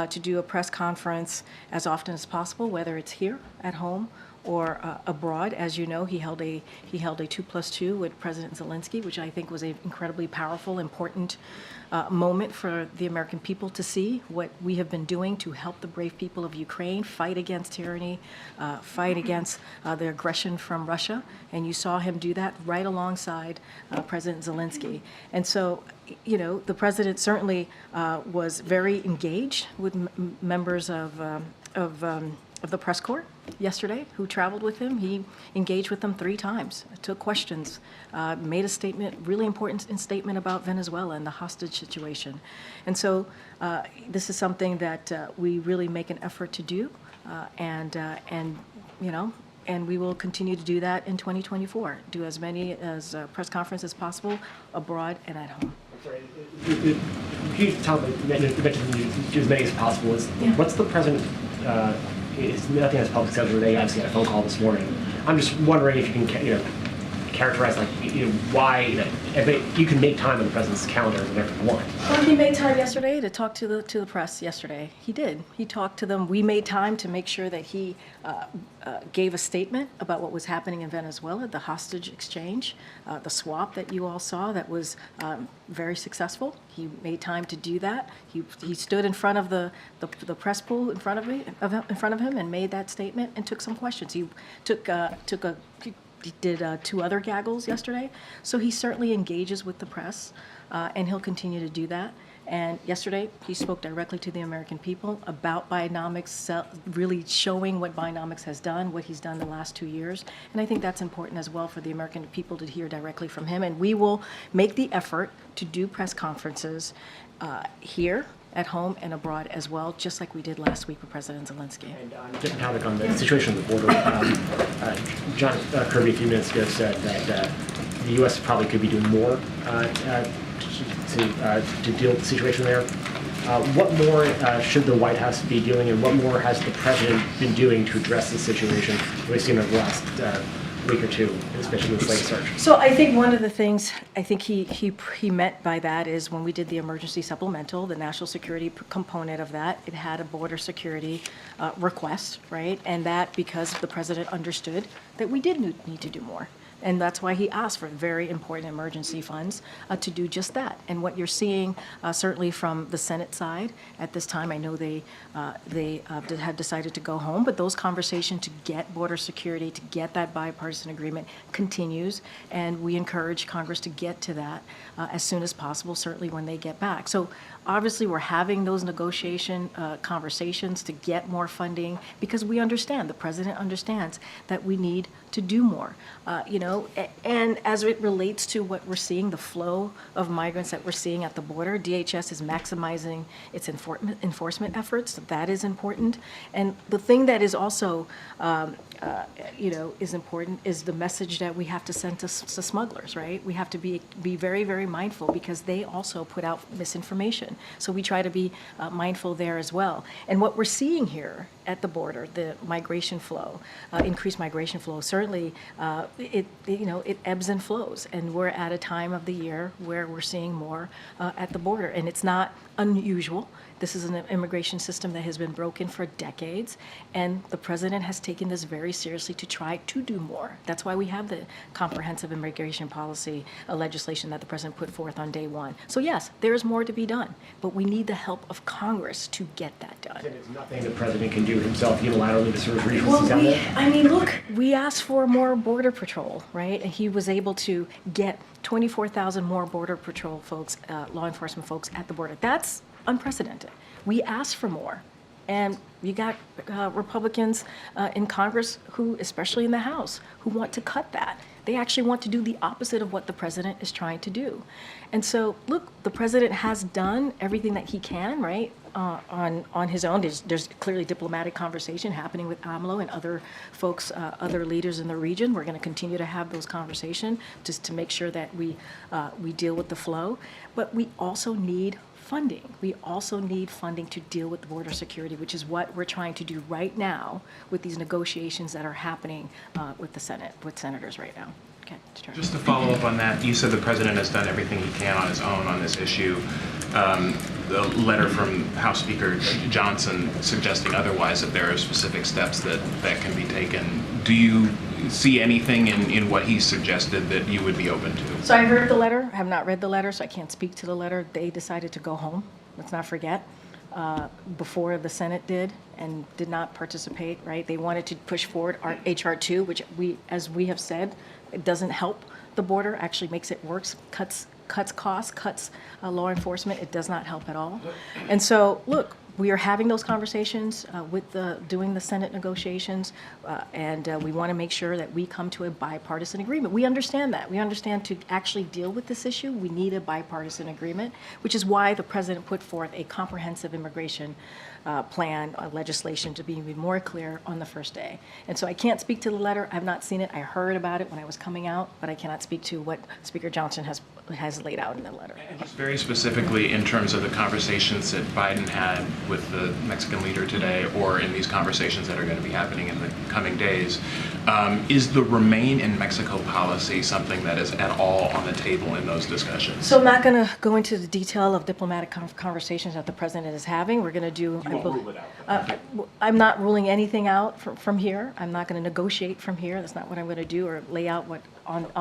to do a press conference as often as possible, whether it's here at home or abroad. As you know, he held a 2+2 with President Zelensky, which I think was an incredibly powerful, important moment for the American people to see what we have been doing to help the brave people of Ukraine fight against tyranny, fight against the aggression from Russia. And you saw him do that right alongside President Zelensky. And so, you know, the president certainly was very engaged with members of the press corps yesterday who traveled with him. He engaged with them 3 times, took questions, made a statement, really important statement about Venezuela and the hostage situation. And so this is something that we really make an effort to do, and you know, and we will continue to do that in 2024. Do as many as press conferences as possible abroad and at home. Can you tell me, do as many as possible? What's the president? It's nothing as public schedule today. Obviously, had a phone call this morning. I'm just wondering if you can, characterize why you can make time on the president's calendar whenever you want. Well, he made time yesterday to talk to the press. Yesterday, he did. He talked to them. We made time to make sure that he gave a statement about what was happening in Venezuela, the hostage exchange, the swap that you all saw that was very successful. He made time to do that. He stood in front of the press pool in front of him and made that statement and took some questions. He did 2 other gaggles yesterday. So he certainly engages with the press, and he'll continue to do that. And yesterday, he spoke directly to the American people about Bidenomics, really showing what Bidenomics has done, what he's done the last 2 years. And I think that's important as well for the American people to hear directly from him. And we will make the effort to do press conferences here, at home, and abroad as well, just like we did last week with President Zelensky. And on a different topic, on the situation on the border, Kirby a few minutes ago said that the U.S. probably could be doing more to deal with the situation there. What more should the White House be doing, and what more has the president been doing to address the situation we've seen over the last week or 2, especially with slave search? So I think one of the things I think he meant by that is when we did the emergency supplemental, the national security component of that, it had a border security request, right? And that because the president understood that we did need to do more. And that's why he asked for very important emergency funds to do just that. And what you're seeing, certainly from the Senate side at this time, I know they have decided to go home, but those conversations to get border security, to get that bipartisan agreement continues. And we encourage Congress to get to that as soon as possible, certainly when they get back. So obviously, we're having those negotiation conversations to get more funding because we understand, the president understands that we need to do more. And as it relates to what we're seeing, the flow of migrants that we're seeing at the border, DHS is maximizing its enforcement efforts. That is important. And the thing that is also is important is the message that we have to send to smugglers, right? We have to be very, very mindful because they also put out misinformation. So we try to be mindful there as well. And what we're seeing here at the border, the migration flow, increased migration flow, certainly it ebbs and flows. And we're at a time of the year where we're seeing more at the border. And it's not unusual. This is an immigration system that has been broken for decades, and the president has taken this very seriously to try to do more. That's why we have the comprehensive immigration policy legislation that the president put forth on day one. So yes, there is more to be done, but we need the help of Congress to get that done. There's nothing the president can do himself unilaterally to serve regional Look, we asked for more border patrol, right? And he was able to get 24,000 more border patrol folks, law enforcement folks at the border. That's unprecedented. We asked for more. And you got Republicans in Congress who, especially in the House, who want to cut that. They actually want to do the opposite of what the president is trying to do. And so, look, the president has done everything that he can, right, on his own. There's clearly diplomatic conversation happening with AMLO and other folks, other leaders in the region. We're going to continue to have those conversations just to make sure that we deal with the flow. But we also need funding. We also need funding to deal with the border security, which is what we're trying to do right now with these negotiations that are happening with the Senate, with senators right now. Okay, just to follow up on that, you said the president has done everything he can on his own on this issue. The letter from House Speaker Johnson suggesting otherwise, that there are specific steps that can be taken. Do you see anything in what he suggested that you would be open to? So I heard the letter, I have not read the letter, so I can't speak to the letter. They decided to go home, let's not forget, before the Senate did and did not participate, right? They wanted to push forward our HR 2, which as we have said, it doesn't help the border, actually makes it worse, cuts costs, cuts law enforcement. It does not help at all. And so, look, we are having those conversations doing the Senate negotiations, and we want to make sure that we come to a bipartisan agreement. We understand that. We understand to actually deal with this issue, we need a bipartisan agreement, which is why the president put forth a comprehensive immigration plan, legislation to be more clear on the first day. And so I can't speak to the letter. I've not seen it. I heard about it when I was coming out, but I cannot speak to what Speaker Johnson has laid out in the letter. And just very specifically in terms of the conversations that Biden had with the Mexican leader today, or in these conversations that are going to be happening in the coming days, is the remain in Mexico policy something that is at all on the table in those discussions? So I'm not going to go into the detail of diplomatic conversations that the president is having. We're going to do. I'm not ruling anything out from here. I'm not going to negotiate from here. That's not what I'm going to do, or lay out what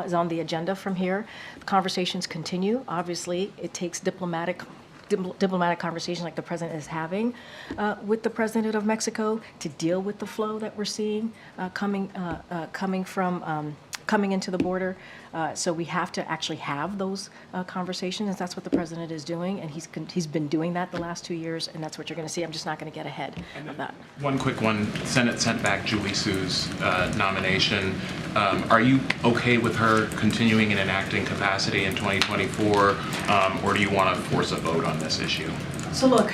is on the agenda from here. The conversations continue. Obviously, it takes diplomatic conversation like the president is having with the president of Mexico to deal with the flow that we're seeing coming into the border. So we have to actually have those conversations, and that's what the president is doing, and he's been doing that the last 2 years, and that's what you're going to see. I'm just not going to get ahead of that. One quick one. Senate sent back Julie Sue's nomination. Are you okay with her continuing in an acting capacity in 2024, or do you want to force a vote on this issue? So look,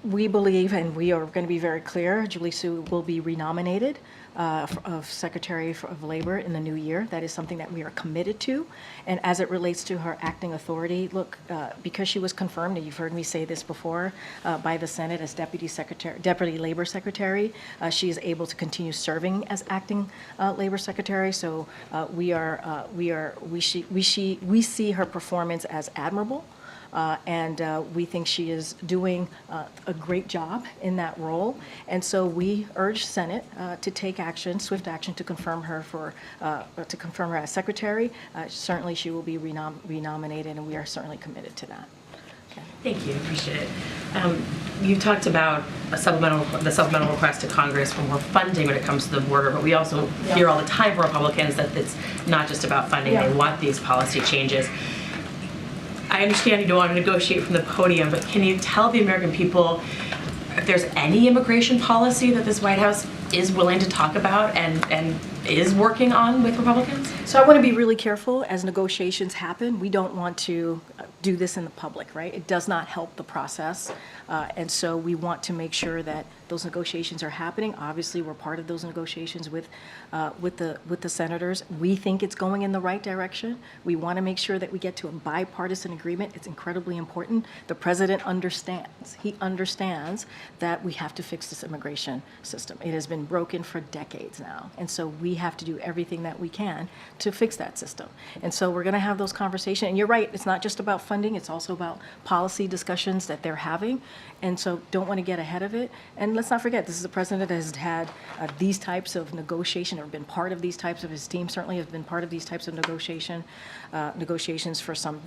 we believe, and we are going to be very clear, Julie Sue will be renominated of Secretary of Labor in the new year. That is something that we are committed to. And as it relates to her acting authority, look, because she was confirmed, and you've heard me say this before, by the Senate as Deputy Labor Secretary, she is able to continue serving as acting Labor Secretary. So we see her performance as admirable. and we think she is doing a great job in that role. And so we urge Senate to take action, swift action, to confirm her as secretary. Certainly, she will be renominated, and we are certainly committed to that. Thank you, appreciate it. You talked about the supplemental request to Congress for more funding when it comes to the border, but we also hear all the time from Republicans that it's not just about funding, they want these policy changes. I understand you don't want to negotiate from the podium, but can you tell the American people if there's any immigration policy that this White House is willing to talk about and is working on with Republicans? So I want to be really careful as negotiations happen. We don't want to do this in the public, right? It does not help the process. And so we want to make sure that those negotiations are happening. Obviously, we're part of those negotiations with the senators. We think it's going in the right direction. We want to make sure that we get to a bipartisan agreement. It's incredibly important. The president understands. He understands that we have to fix this immigration system. It has been broken for decades now. And so we have to do everything that we can to fix that system. And so we're going to have those conversations. And you're right, it's not just about funding, it's also about policy discussions that they're having. And so don't want to get ahead of it. And let's not forget, this is a president that has had these types of negotiation, or been part of these types of, his team certainly has been part of these types of negotiations for some,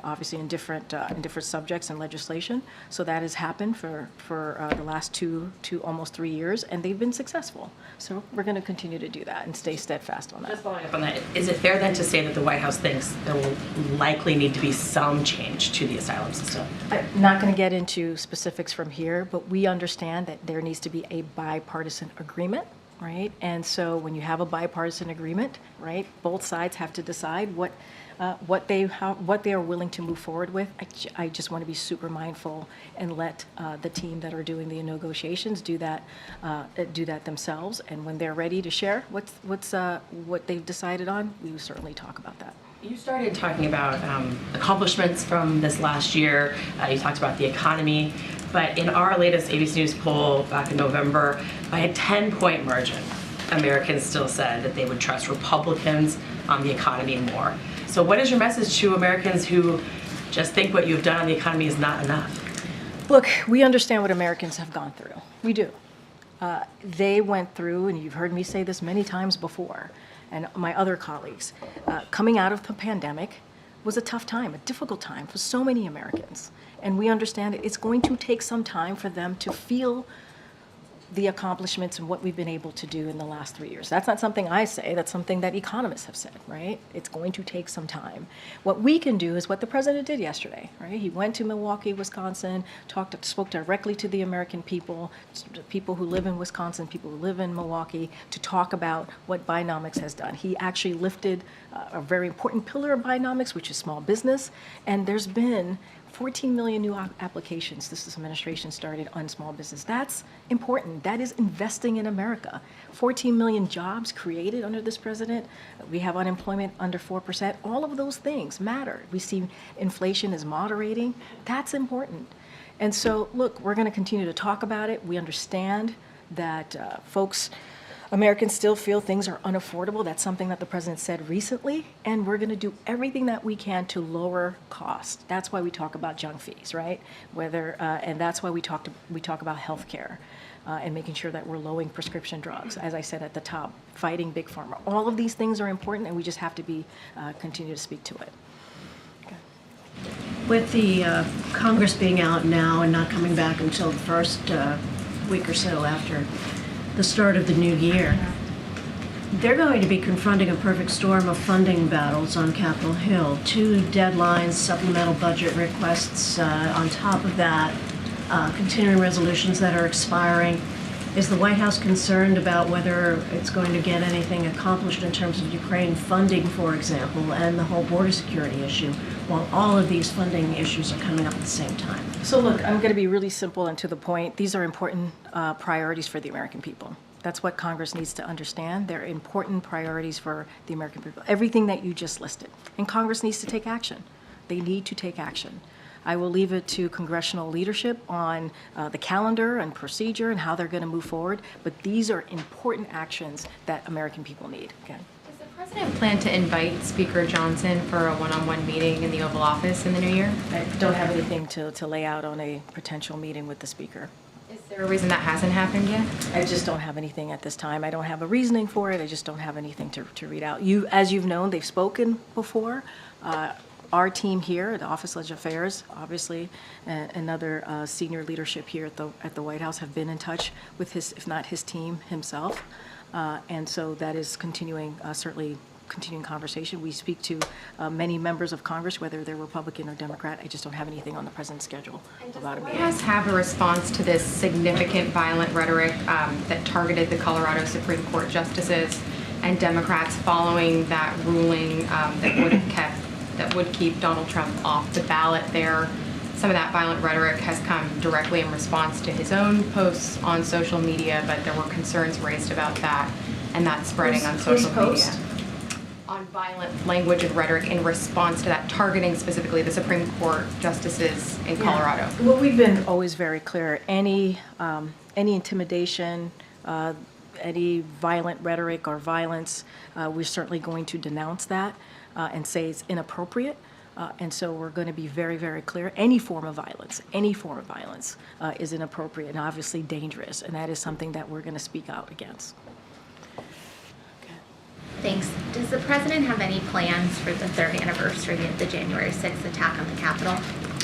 obviously in different subjects and legislation. So that has happened for the last two almost 3 years, and they've been successful. So we're going to continue to do that and stay steadfast on that. Just following up on that, is it fair then to say that the White House thinks there will likely need to be some change to the asylum system? I'm not going to get into specifics from here, but we understand that there needs to be a bipartisan agreement, right? And so when you have a bipartisan agreement, right, both sides have to decide what they are willing to move forward with. I just want to be super mindful and let the team that are doing the negotiations do that themselves. And when they're ready to share what they've decided on, we will certainly talk about that. You started talking about accomplishments from this last year. You talked about the economy. But in our latest ABC News poll back in November, by a 10-point margin, Americans still said that they would trust Republicans on the economy more. So what is your message to Americans who just think what you've done on the economy is not enough? Look, we understand what Americans have gone through. We do. They went through, and you've heard me say this many times before, and my other colleagues, coming out of the pandemic was a tough time, a difficult time for so many Americans. And we understand it's going to take some time for them to feel the accomplishments and what we've been able to do in the last 3 years. That's not something I say, that's something that economists have said, right? It's going to take some time. What we can do is what the president did yesterday, right? He went to Milwaukee, Wisconsin, spoke directly to the American people, people who live in Wisconsin, people who live in Milwaukee, to talk about what Binomics has done. He actually lifted a very important pillar of Binomics, which is small business, and there's been 14 million new applications this administration started on small business. That's important. That is investing in America. 14 million jobs created under this president. We have unemployment under 4%. All of those things matter. We see inflation is moderating. That's important. And so, look, we're going to continue to talk about it. We understand that Americans still feel things are unaffordable. That's something that the president said recently, and we're going to do everything that we can to lower costs. That's why we talk about junk fees, right? And that's why we talk about health care and making sure that we're lowering prescription drugs. As I said at the top, fighting big pharma. All of these things are important, and we just have to continue to speak to it. Okay. With the Congress being out now and not coming back until the first week or so after the start of the new year, they're going to be confronting a perfect storm of funding battles on Capitol Hill. 2 deadlines, supplemental budget requests on top of that, continuing resolutions that are expiring. Is the White House concerned about whether it's going to get anything accomplished in terms of Ukraine funding, for example, and the whole border security issue, while all of these funding issues are coming up at the same time? So look, I'm going to be really simple and to the point. These are important priorities for the American people. That's what Congress needs to understand. They're important priorities for the American people. Everything that you just listed. And Congress needs to take action. They need to take action. I will leave it to congressional leadership on the calendar and procedure and how they're going to move forward. But these are important actions that American people need. Okay. Does the President plan to invite Speaker Johnson for a one-on-one meeting in the Oval Office in the new year? I don't have anything to lay out on a potential meeting with the speaker. Is there a reason that hasn't happened yet? I just don't have anything at this time. I don't have a reasoning for it. I just don't have anything to read out. As you've known, they've spoken before. Our team here at the Office of Legislative Affairs, obviously, and other senior leadership here at the White House have been in touch with his, if not his team himself. And so that is continuing, certainly continuing conversation. We speak to many members of Congress, whether they're Republican or Democrat. I just don't have anything on the president's schedule about a meeting. Does have a response to this significant violent rhetoric that targeted the Colorado Supreme Court justices and Democrats following that ruling that would keep Donald Trump off the ballot there? Some of that violent rhetoric has come directly in response to his own posts on social media, but there were concerns raised about that and that spreading on social media. On violent language and rhetoric in response to that, targeting specifically the Supreme Court justices in Colorado. Well, we've been always very clear. Any intimidation, any violent rhetoric or violence, we're certainly going to denounce that and say it's inappropriate. And so we're going to be very, very clear. Any form of violence is inappropriate and obviously dangerous. And that is something that we're going to speak out against. Thanks. Does the president have any plans for the third anniversary of the January 6th attack on the Capitol?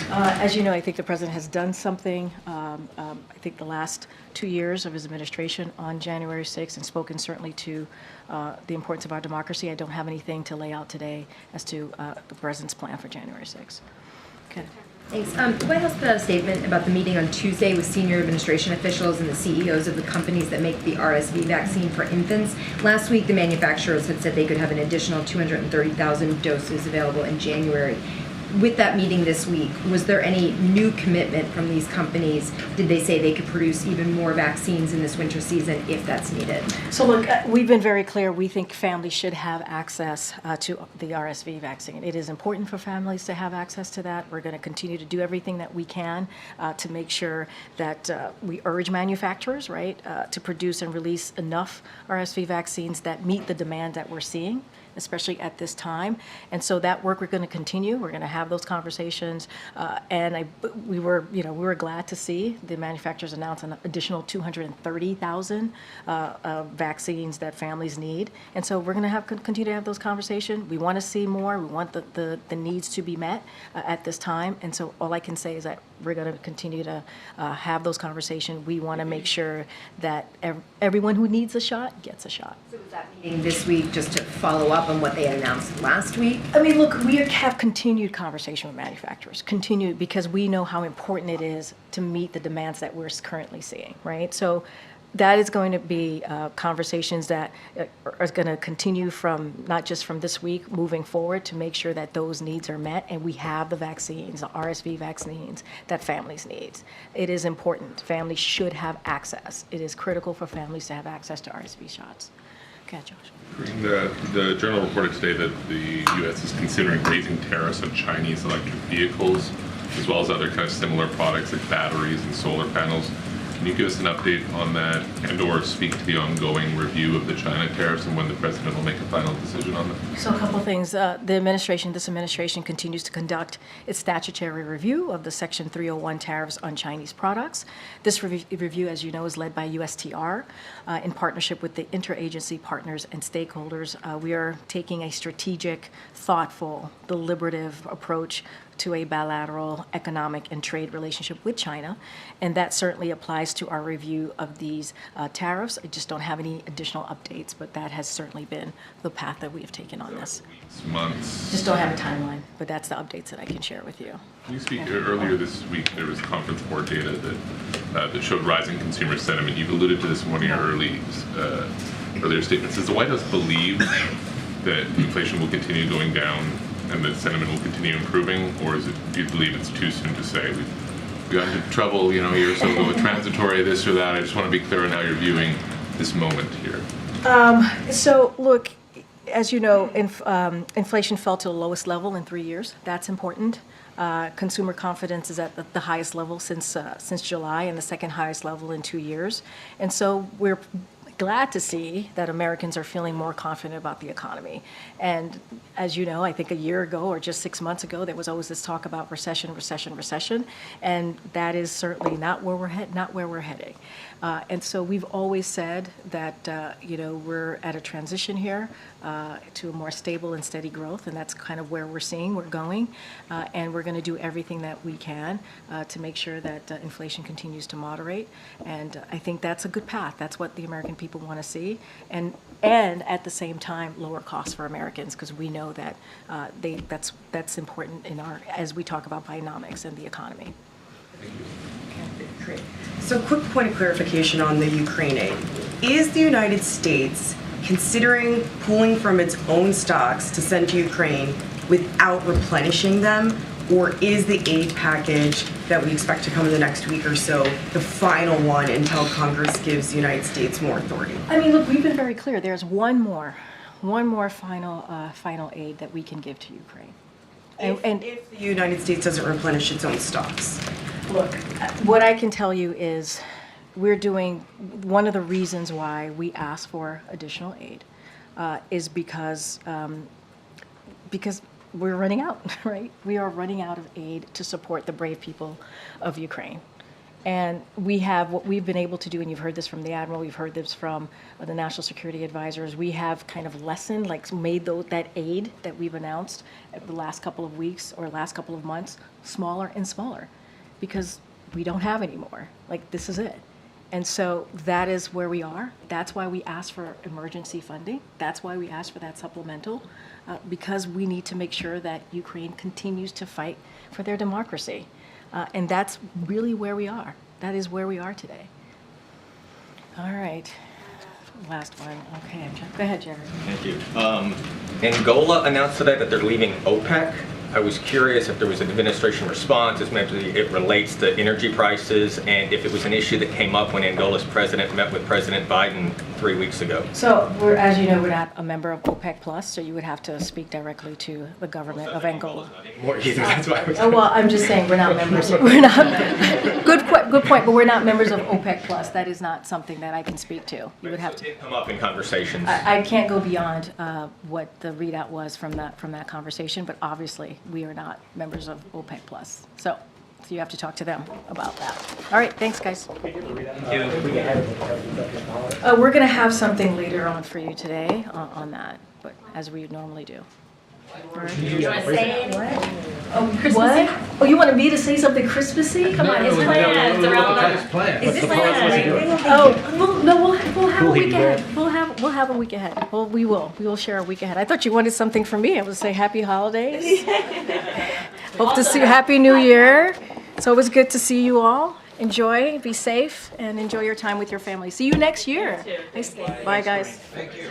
As you know, I think the president has done something, I think the last 2 years of his administration on January 6th and spoken certainly to the importance of our democracy. I don't have anything to lay out today as to the president's plan for January 6th. Okay. Thanks. The White House put out a statement about the meeting on Tuesday with senior administration officials and the CEOs of the companies that make the RSV vaccine for infants. Last week, the manufacturers had said they could have an additional 230,000 doses available in January. With that meeting this week, was there any new commitment from these companies? Did they say they could produce even more vaccines in this winter season if that's needed? So look, we've been very clear. We think families should have access to the RSV vaccine. It is important for families to have access to that. We're going to continue to do everything that we can to make sure that we urge manufacturers, right, to produce and release enough RSV vaccines that meet the demand that we're seeing, especially at this time. And so that work we're going to continue. We're going to have those conversations. And we were glad to see the manufacturers announce an additional 230,000 vaccines that families need. And so we're going to continue to have those conversations. We want to see more. We want the needs to be met at this time. And so all I can say is that we're going to continue to have those conversations. We want to make sure that everyone who needs a shot gets a shot. So was that meeting this week just to follow up on what they had announced last week? I mean, look, we have continued conversation with manufacturers, because we know how important it is to meet the demands that we're currently seeing, right? So that is going to be conversations that are going to continue from not just from this week moving forward to make sure that those needs are met and we have the vaccines, the RSV vaccines that families need. It is important. Families should have access. It is critical for families to have access to RSV shots. Okay, Josh. The journal reported today that the U.S. is considering raising tariffs on Chinese electric vehicles, as well as other kind of similar products like batteries and solar panels. Can you give us an update on that and/or speak to the ongoing review of the China tariffs and when the president will make a final decision on them? So a couple of things. This administration continues to conduct its statutory review of the Section 301 tariffs on Chinese products. This review, as you know, is led by USTR in partnership with the interagency partners and stakeholders. We are taking a strategic, thoughtful, deliberative approach to a bilateral economic and trade relationship with China, and that certainly applies to our review of these tariffs. I just don't have any additional updates, but that has certainly been the path that we have taken on this. Months. Just don't have a timeline, but that's the updates that I can share with you. Can you speak earlier this week? There was conference board data that showed rising consumer sentiment. You've alluded to this in one of your earlier statements. Does the White House believe that inflation will continue going down and that sentiment will continue improving, or do you believe it's too soon to say? We've gotten into trouble, a year or so ago with transitory this or that. I just want to be clear on how you're viewing this moment here. So look, as you know, inflation fell to the lowest level in 3 years. That's important. Consumer confidence is at the highest level since July and the second highest level in 2 years. And so we're glad to see that Americans are feeling more confident about the economy. And as you know, I think a year ago or just 6 months ago, there was always this talk about recession, and that is certainly not where we're heading. And so we've always said that we're at a transition here to a more stable and steady growth, and that's kind of where we're going. And we're going to do everything that we can to make sure that inflation continues to moderate. And I think that's a good path. That's what the American people want to see. And at the same time, lower costs for Americans, because we know that that's important as we talk about Bidenomics and the economy. Great. So quick point of clarification on the Ukraine aid. Is the United States considering pulling from its own stocks to send to Ukraine without replenishing them? Or is the aid package that we expect to come in the next week or so the final one until Congress gives the United States more authority? I mean, look, we've been very clear. There's one more final aid that we can give to Ukraine. If the United States doesn't replenish its own stocks. Look, what I can tell you is we're doing, one of the reasons why we ask for additional aid is because we're running out, right? We are running out of aid to support the brave people of Ukraine. And we have what we've been able to do, and you've heard this from the Admiral, we've heard this from the National Security Advisors. We have kind of lessened, made that aid that we've announced the last couple of weeks or last couple of months smaller and smaller, because we don't have any more. This is it. And so that is where we are. That's why we asked for emergency funding. That's why we asked for that supplemental, because we need to make sure that Ukraine continues to fight for their democracy. And that's really where we are. That is where we are today. All right. Last one. Okay. Go ahead, Jerry. Thank you. Angola announced today that they're leaving OPEC. I was curious if there was an administration response, as maybe it relates to energy prices, and if it was an issue that came up when Angola's president met with President Biden 3 weeks ago. So, as you know, we're not a member of OPEC Plus, so you would have to speak directly to the government of Angola. More either. That's why I was. Oh, well, I'm just saying we're not members. We're not. Good point. But we're not members of OPEC Plus. That is not something that I can speak to. You would have to. It did come up in conversations. I can't go beyond what the readout was from that conversation, but obviously we are not members of OPEC Plus. So you have to talk to them about that. All right, thanks, guys. We're going to have something later on for you today on that, but as we normally do. All right. You want to say what? Oh, what? Oh, you wanted me to say something Christmassy? Come on, his plans around that. Is this plans? Oh, we'll have a week ahead. We'll have a week ahead. Well, we will share a week ahead. I thought you wanted something from me. I would say happy holidays. Hope to see you. Happy New Year. So it was good to see you all. Enjoy, be safe, and enjoy your time with your family. See you next year. You too. Bye, guys. Thank you.